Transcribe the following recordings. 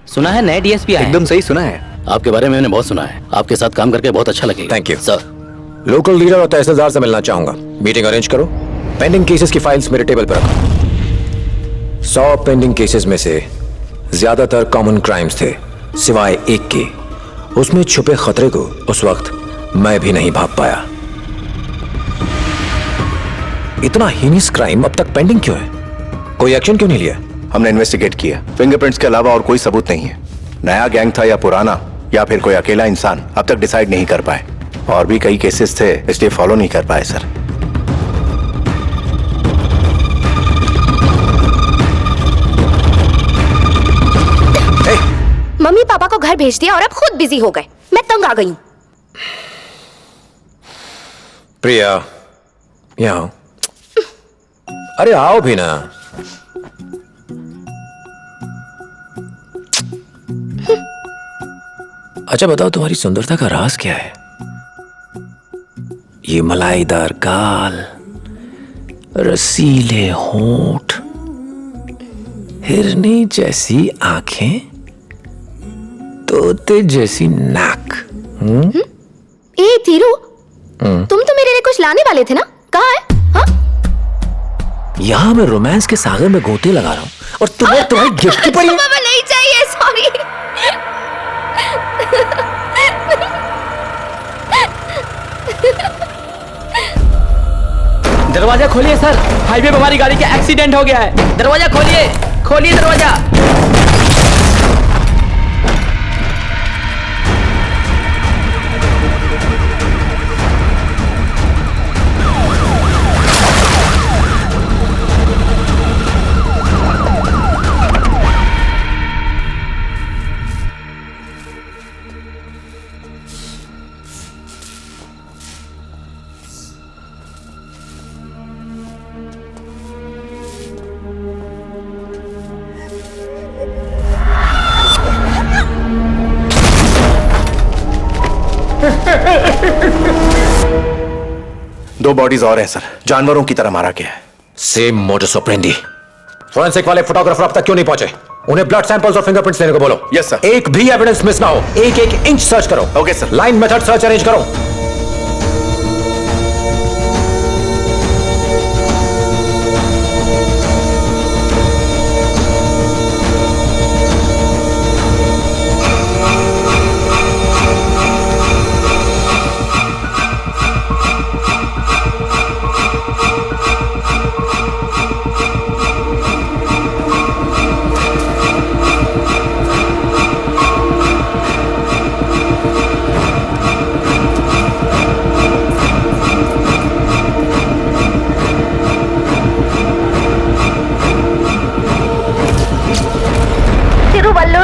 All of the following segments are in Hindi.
सुना है नए डीएसपी आए हैं। एकदम सही सुना है। आपके बारे में मैंने बहुत सुना है, आपके साथ काम करके बहुत अच्छा लगेगा। Thank you sir. Local leader और तहसीलदार से मिलना चाहूंगा। मीटिंग अरेंज करो। पेंडिंग केसेस की फाइल्स मेरे टेबल पर रखो। 100 पेंडिंग केसेस में से ज्यादातर कॉमन क्राइम्स थे, सिवाय एक के। उसमें छुपे खतरे को उस वक्त मैं भी नहीं भाप पाया। इतना हीनियस क्राइम अब तक पेंडिंग क्यों है? कोई एक्शन क्यों नहीं लिया? हमने इन्वेस्टिगेट किया, फिंगरप्रिंट्स के अलावा और कोई सबूत नहीं है। नया गैंग था या पुराना, या फिर कोई अकेला इंसान, अब तक डिसाइड नहीं कर पाए। और भी कई केसेस थे, इसलिए फॉलो नहीं कर पाए सर। मम्मी पापा को घर भेज दिया और अब खुद बिजी हो गए। मैं तंग आ गई हूँ। प्रिया, यहाँ आओ। अरे आओ भी ना। अच्छा बताओ, तुम्हारी सुंदरता का राज क्या है? ये मलाईदार गाल, रसीले होंठ, हिरनी जैसी आंखें, तोते जैसी नाक। ए धीरू, तुम तो मेरे लिए कुछ लाने वाले थे ना? कहाँ है? हाँ? यहाँ मैं रोमांस के सागर में गोते लगा रहा हूँ और तुम्हें तुम्हारी गिफ्ट की पड़ी। पापा नहीं चाहिए, सॉरी। दरवाजा खोलिए सर, हाईवे पे हमारी गाड़ी का एक्सीडेंट हो गया है। दरवाजा खोलिए, खोलिए दरवाजा। दो बॉडीज और हैं सर, जानवरों की तरह मारा गया है। Same modus operandi. फोरेंसिक वाले फोटोग्राफर अब तक क्यों नहीं पहुंचे? उन्हें ब्लड सैंपल्स और फिंगरप्रिंट्स लेने को बोलो। Yes sir. एक भी एविडेंस मिस ना हो। एक एक इंच सर्च करो। Okay sir. Line method search arrange करो।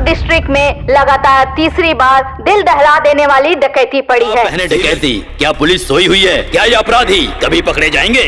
डिस्ट्रिक्ट में लगातार तीसरी बार दिल दहला देने वाली डकैती पड़ी है। बहने डकैती, क्या पुलिस सोई हुई है? क्या ये अपराधी कभी पकड़े जाएंगे?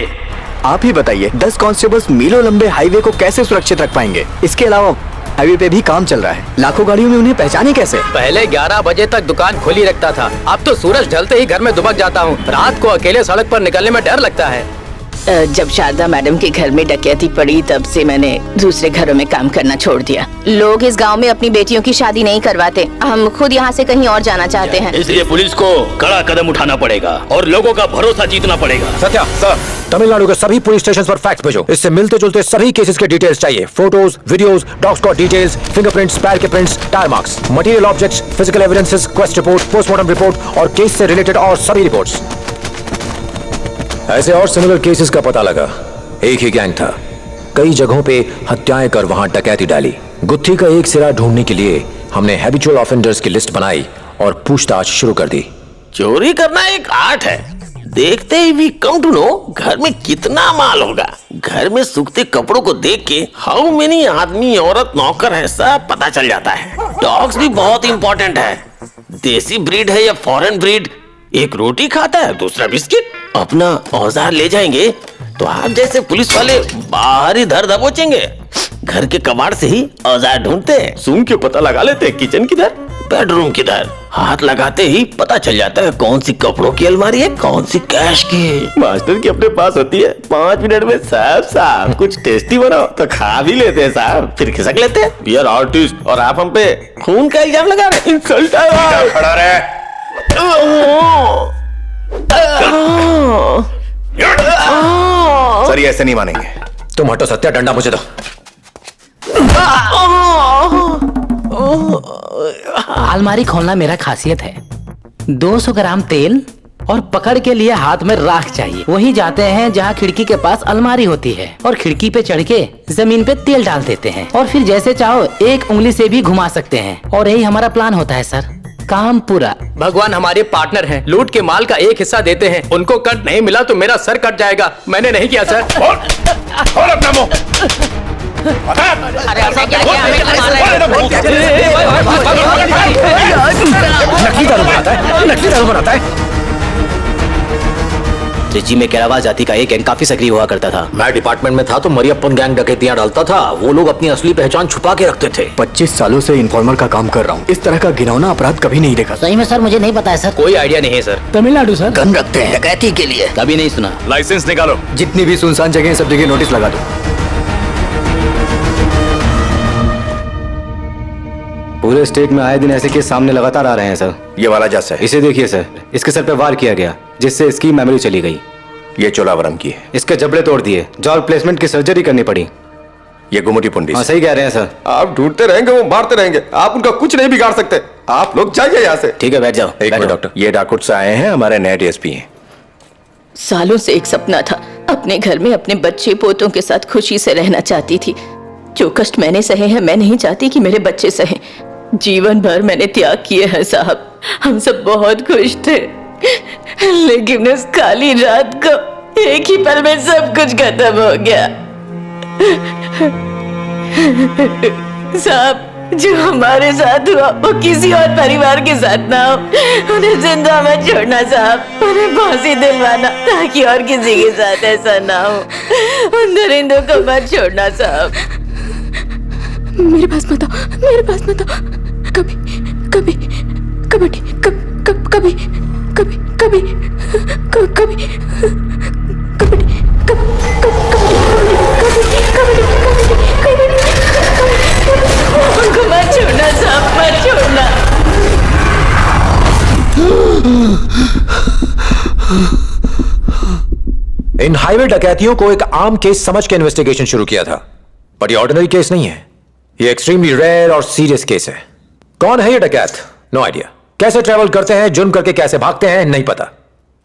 आप ही बताइए, 10 कांस्टेबल्स मीलों लंबे हाईवे को कैसे सुरक्षित रख पाएंगे? इसके अलावा हाईवे पे भी काम चल रहा है, लाखों गाड़ियों में उन्हें पहचाने कैसे? पहले 11 बजे तक दुकान खुली रखता था, अब तो सूरज ढलते ही घर में दुबक जाता हूँ। रात को अकेले सड़क पर निकलने में डर लगता है। जब शारदा मैडम के घर में डकैती पड़ी तब से मैंने दूसरे घरों में काम करना छोड़ दिया। लोग इस गांव में अपनी बेटियों की शादी नहीं करवाते। हम खुद यहाँ से कहीं और जाना चाहते हैं। इसलिए पुलिस को कड़ा कदम उठाना पड़ेगा और लोगों का भरोसा जीतना पड़ेगा। सत्या सर, तमिलनाडु के सभी पुलिस स्टेशन पर फैक्स भेजो। इससे मिलते जुलते सभी केसेस के डिटेल्स चाहिए। Photos, videos, dog squad details, fingerprints, पैर के prints, tyre marks, material objects, physical evidences, quest report, postmortem report और केस से रिलेटेड और सभी रिपोर्ट्स। ऐसे और सिमिलर केसेस का पता लगा। एक ही गैंग था, कई जगहों पे हत्याएं कर वहां डकैती डाली। गुत्थी का एक सिरा ढूंढने के लिए हमने हैबिचुअल ऑफेंडर्स की लिस्ट बनाई और पूछताछ शुरू कर दी। चोरी करना एक आर्ट है। देखते ही वी कम टू नो घर में कितना माल होगा। घर में सूखते कपड़ों को देख के हाउ मेनी आदमी, औरत, नौकर है सब पता चल जाता है। डॉग्स भी बहुत इंपॉर्टेंट है। देसी ब्रीड है या फॉरेन ब्रीड, एक रोटी खाता है दूसरा बिस्किट। अपना औजार ले जाएंगे तो आप जैसे पुलिस वाले बाहर ही धर दबोचेंगे। घर के कबाड़ से ही औजार ढूंढते हैं, सूंघ के पता लगा लेते हैं किचन किधर। बेडरूम किधर? हाथ लगाते ही पता चल जाता है कौन सी कपड़ों की अलमारी है, कौन सी कैश की। मास्टर की अपने पास होती है, 5 मिनट में साहब कुछ टेस्टी बनाओ तो खा भी लेते हैं साहब, फिर खिसक लेते हैं। वी आर आर्टिस्ट और आप हम पे खून का इल्जाम लगा रहे हैं। इंसल्ट है। खड़ा रहे। सर ये ऐसे नहीं मानेंगे। तुम हटो सत्या, डंडा मुझे दो। अलमारी खोलना मेरा खासियत है। 200 ग्राम तेल और पकड़ के लिए हाथ में राख चाहिए। वहीं जाते हैं जहाँ खिड़की के पास अलमारी होती है और खिड़की पे चढ़ के जमीन पे तेल डाल देते हैं और फिर जैसे चाहो एक उंगली से भी घुमा सकते हैं। और यही हमारा प्लान होता है सर। काम पूरा। भगवान हमारे पार्टनर हैं, लूट के माल का एक हिस्सा देते हैं। उनको कट नहीं मिला तो मेरा सर कट जाएगा। मैंने नहीं किया सर। और अपना मुंह। अरे ऐसा क्या किया? हमें क्यों मार रहे नकली दारू बनाता है, नकली दारू बनाता है। त्रिची में केरावा जाति का एक गैंग काफी सक्रिय हुआ करता था। मैं डिपार्टमेंट में था तो मरियप्पन गैंग डकैतियां डालता था। वो लोग अपनी असली पहचान छुपा के रखते थे। 25 सालों से इन्फॉर्मर का काम कर रहा हूँ, इस तरह का घिनौना अपराध कभी नहीं देखा। सही में सर मुझे नहीं पता है सर। कोई आइडिया नहीं है सर। तमिलनाडु सर। गन रखते हैं डकैती के लिए। कभी नहीं सुना। लाइसेंस निकालो। जितनी भी सुनसान जगह है, सब जगह नोटिस लगा दो। पूरे स्टेट में आए दिन ऐसे केस सामने लगातार आ रहे हैं सर। ये वाला जस है। इसे देखिए सर, इसके सर पे वार किया गया जिससे इसकी मेमोरी चली गई। ये चोलावरम की है। इसके जबड़े तोड़ दिए, जॉ रिप्लेसमेंट की सर्जरी करनी पड़ी। ये गुमुटी पुंडी। हाँ सही कह रहे हैं सर। आप ढूंढते रहेंगे, वो मारते रहेंगे, आप उनका कुछ नहीं बिगाड़ सकते। आप लोग जाइए यहाँ से। ठीक है बैठ जाओ। एक मिनट डॉक्टर, ये डाकुट से आए हैं, हमारे नए डीएसपी हैं। सालों से एक सपना था, अपने घर में अपने बच्चे पोतों के साथ खुशी से रहना चाहती थी। जो कष्ट मैंने सहे हैं, मैं नहीं चाहती कि मेरे बच्चे सहे। जीवन भर मैंने त्याग किए हैं साहब। हम सब बहुत खुश थे, लेकिन उस काली रात को एक ही पल में सब कुछ खत्म हो गया। साहब, जो हमारे साथ हुआ वो किसी और परिवार के साथ ना हो। उन्हें जिंदा मत छोड़ना साहब, उन्हें फांसी दिलवाना ताकि और किसी के साथ ऐसा ना हो। उन दरिंदों को मत छोड़ना साहब। मेरे पास मत आओ, मेरे पास मत आओ। कभी कभी कभी कभी कभी कभी कभी उनको मत छोड़ना साहब, मत छोड़ना। इन हाईवे डकैतियों को एक आम केस समझ के इन्वेस्टिगेशन शुरू किया था, बट ये ऑर्डिनरी केस नहीं है। ये एक्सट्रीमली रेयर और सीरियस केस है। कौन है ये डकैत? No idea. कैसे ट्रैवल करते हैं, जुर्म करके कैसे भागते हैं, नहीं पता।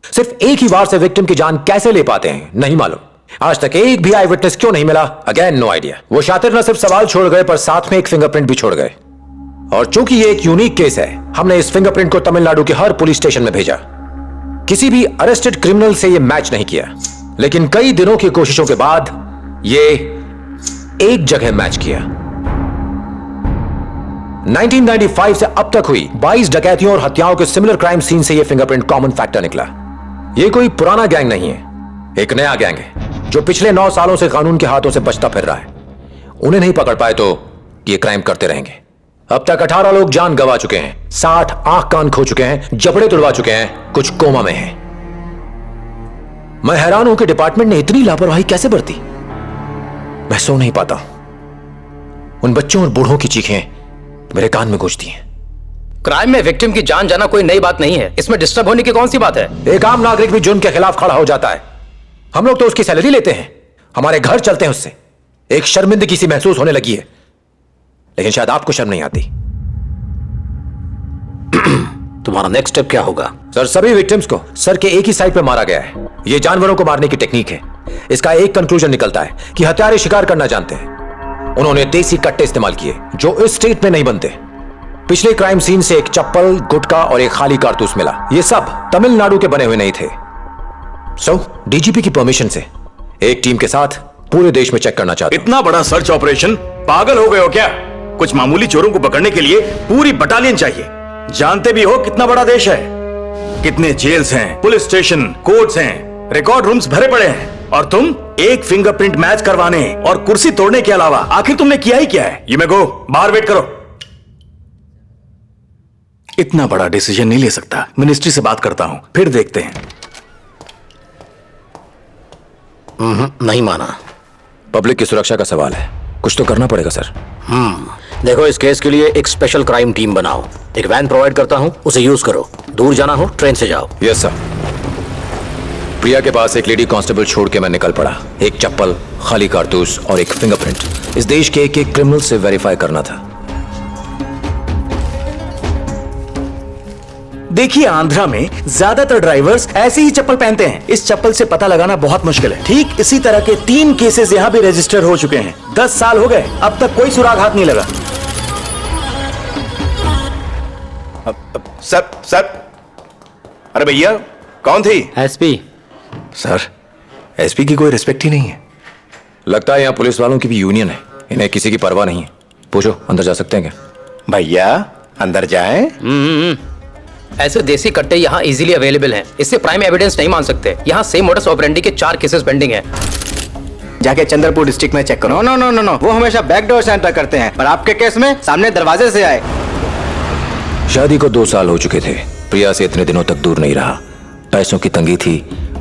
सिर्फ एक ही वार से विक्टिम की जान कैसे ले पाते हैं, नहीं मालूम। आज तक एक भी आई विटनेस क्यों नहीं मिला, अगेन नो आइडिया। वो शातिर न सिर्फ सवाल छोड़ गए पर साथ में एक फिंगरप्रिंट भी छोड़ गए। और चूंकि ये एक यूनिक केस है, हमने इस फिंगरप्रिंट को तमिलनाडु के हर पुलिस स्टेशन में भेजा। किसी भी अरेस्टेड क्रिमिनल से ये मैच नहीं किया, लेकिन कई दिनों की कोशिशों के बाद ये एक जगह मैच किया। 1995 से अब तक हुई 22 डकैतियों और हत्याओं के सिमिलर क्राइम सीन से यह फिंगरप्रिंट कॉमन फैक्टर निकला। यह कोई पुराना गैंग नहीं है, एक नया गैंग है जो पिछले 9 सालों से कानून के हाथों से बचता फिर रहा है। उन्हें नहीं पकड़ पाए तो ये क्राइम करते रहेंगे। अब तक 18 लोग जान गंवा चुके हैं, 60 आंख कान खो चुके हैं, जबड़े तुड़वा चुके हैं, कुछ कोमा में हैं। मैं हैरान हूं कि डिपार्टमेंट ने इतनी लापरवाही कैसे बरती। मैं सो नहीं पाता। उन बच्चों और बूढ़ों की चीखें मेरे कान में गूंजती हैं। क्राइम में विक्टिम की जान जाना कोई नई बात नहीं है। इसमें डिस्टर्ब होने की कौन सी बात है? एक आम नागरिक भी जुर्म के खिलाफ खड़ा हो जाता है। हम लोग तो उसकी सैलरी लेते हैं, हमारे घर चलते हैं उससे। एक शर्मिंदगी सी महसूस होने लगी है, लेकिन शायद आपको शर्म नहीं आती। तुम्हारा नेक्स्ट स्टेप क्या होगा? सर, सभी विक्टिम्स को सर के एक ही साइड पे मारा गया है। यह जानवरों को मारने की टेक्निक है। इसका एक कंक्लूजन निकलता है कि हत्यारे शिकार करना जानते हैं। उन्होंने देसी कट्टे इस्तेमाल किए जो इस स्टेट में नहीं बनते। पिछले क्राइम सीन से एक चप्पल, गुटखा और एक खाली कारतूस मिला। ये सब तमिलनाडु के बने हुए नहीं थे। डीजीपी की परमिशन से एक टीम के साथ पूरे देश में चेक करना चाहते। इतना बड़ा सर्च ऑपरेशन, पागल हो गए हो क्या? कुछ मामूली चोरों को पकड़ने के लिए पूरी बटालियन चाहिए। जानते भी हो कितना बड़ा देश है, कितने जेल्स हैं, पुलिस स्टेशन, कोर्ट्स हैं, रिकॉर्ड रूम्स भरे पड़े हैं, और तुम एक फिंगरप्रिंट मैच करवाने और कुर्सी तोड़ने के अलावा आखिर तुमने किया ही क्या है? ये मैं गो, बाहर वेट करो। इतना बड़ा डिसीजन नहीं ले सकता। मिनिस्ट्री से बात करता हूं, फिर देखते हैं। नहीं माना। पब्लिक की सुरक्षा का सवाल है, कुछ तो करना पड़ेगा सर। देखो, इस केस के लिए एक स्पेशल क्राइम टीम बनाओ। एक वैन प्रोवाइड करता हूं, उसे यूज करो। दूर जाना हो ट्रेन से जाओ। Yes sir. प्रिया के पास एक लेडी कांस्टेबल छोड़ के मैं निकल पड़ा। एक चप्पल, खाली कारतूस और एक फिंगरप्रिंट। इस देश के एक क्रिमिनल से वेरीफाई करना था। देखिए, आंध्रा में ज्यादातर ड्राइवर्स ऐसी ही चप्पल पहनते हैं। इस चप्पल से पता लगाना बहुत मुश्किल है। ठीक इसी तरह के 3 केसेस यहाँ भी रजिस्टर हो चुके हैं। 10 साल हो गए, अब तक कोई सुराग हाथ नहीं लगा। सर, अरे भैया, कौन थी? एसपी। सर, एसपी की कोई रिस्पेक्ट ही नहीं है। लगता है यहाँ पुलिस वालों की भी यूनियन है, इन्हें किसी की परवाह नहीं है। पूछो, अंदर जा सकते हैं क्या? भैया, अंदर जाएं? ऐसे देसी कट्टे यहाँ इजीली अवेलेबल हैं। इससे प्राइम एविडेंस नहीं मान सकते। यहाँ सेम मोडस ऑपरेंडी के 4 केसेस पेंडिंग हैं। जाके चंद्रपुर डिस्ट्रिक्ट में चेक करो। नो, वो हमेशा बैकडोर से एंटर करते हैं, पर आपके केस में सामने दरवाजे से आए। शादी को 2 साल हो चुके थे। प्रिया से इतने दिनों तक दूर नहीं रहा। पैसों की तंगी थी,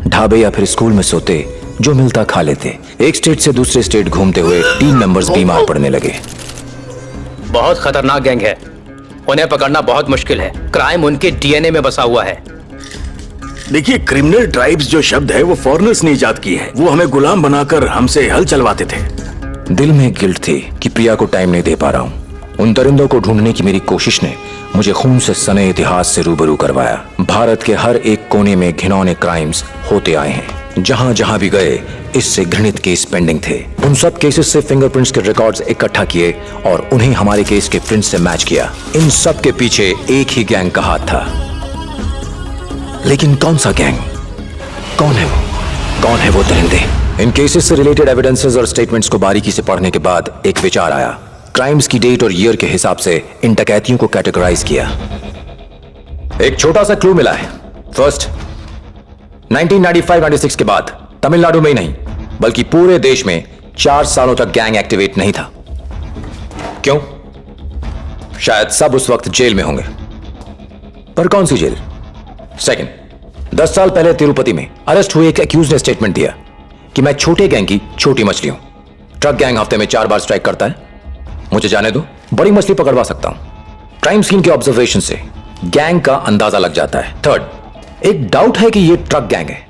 ढाबे या फिर स्कूल में सोते, जो मिलता खा लेते। एक स्टेट से दूसरे स्टेट घूमते हुए टीम मेंबर्स बीमार पड़ने लगे। बहुत खतरनाक गैंग है, उन्हें पकड़ना बहुत मुश्किल है। क्राइम उनके डीएनए में बसा हुआ है। देखिए, क्रिमिनल ट्राइब्स जो शब्द है वो फॉरेनर्स ने इजाद की है। वो हमें गुलाम बनाकर हमसे हल चलवाते थे। दिल में गिल्ट थी कि प्रिया को टाइम नहीं दे पा रहा हूँ। उन दरिंदों को ढूंढने की मेरी कोशिश ने मुझे खून से सने इतिहास से रूबरू करवाया। भारत के हर एक कोने में घिनौने क्राइम्स होते आए हैं। जहां जहां भी गए, इससे घृणित केस पेंडिंग थे। उन सब केसेस से फिंगरप्रिंट्स के रिकॉर्ड्स इकट्ठा किए और उन्हें हमारे केस के प्रिंट से मैच किया। इन सब के पीछे एक ही गैंग का हाथ था। लेकिन कौन सा गैंग? कौन है वो? कौन है वो दरिंदे? इन केसेस से रिलेटेड एविडेंसेस और स्टेटमेंट्स को बारीकी से पढ़ने के बाद एक विचार आया। क्राइम्स की डेट और ईयर के हिसाब से इन डकैतियों को कैटेगराइज किया। एक छोटा सा क्लू मिला है। फर्स्ट, 1995-96 के बाद तमिलनाडु में ही नहीं बल्कि पूरे देश में 4 सालों तक गैंग एक्टिवेट नहीं था। क्यों? शायद सब उस वक्त जेल में होंगे, पर कौन सी जेल? सेकंड, 10 साल पहले तिरुपति में अरेस्ट हुए एक एक्यूज ने स्टेटमेंट दिया कि मैं छोटे गैंग की छोटी मछली हूं। ट्रक गैंग हफ्ते में 4 बार स्ट्राइक करता है, मुझे जाने दो, बड़ी मछली पकड़वा सकता हूं। क्राइम सीन के ऑब्जर्वेशन से गैंग का अंदाजा लग जाता है। थर्ड, एक डाउट है कि यह ट्रक गैंग है।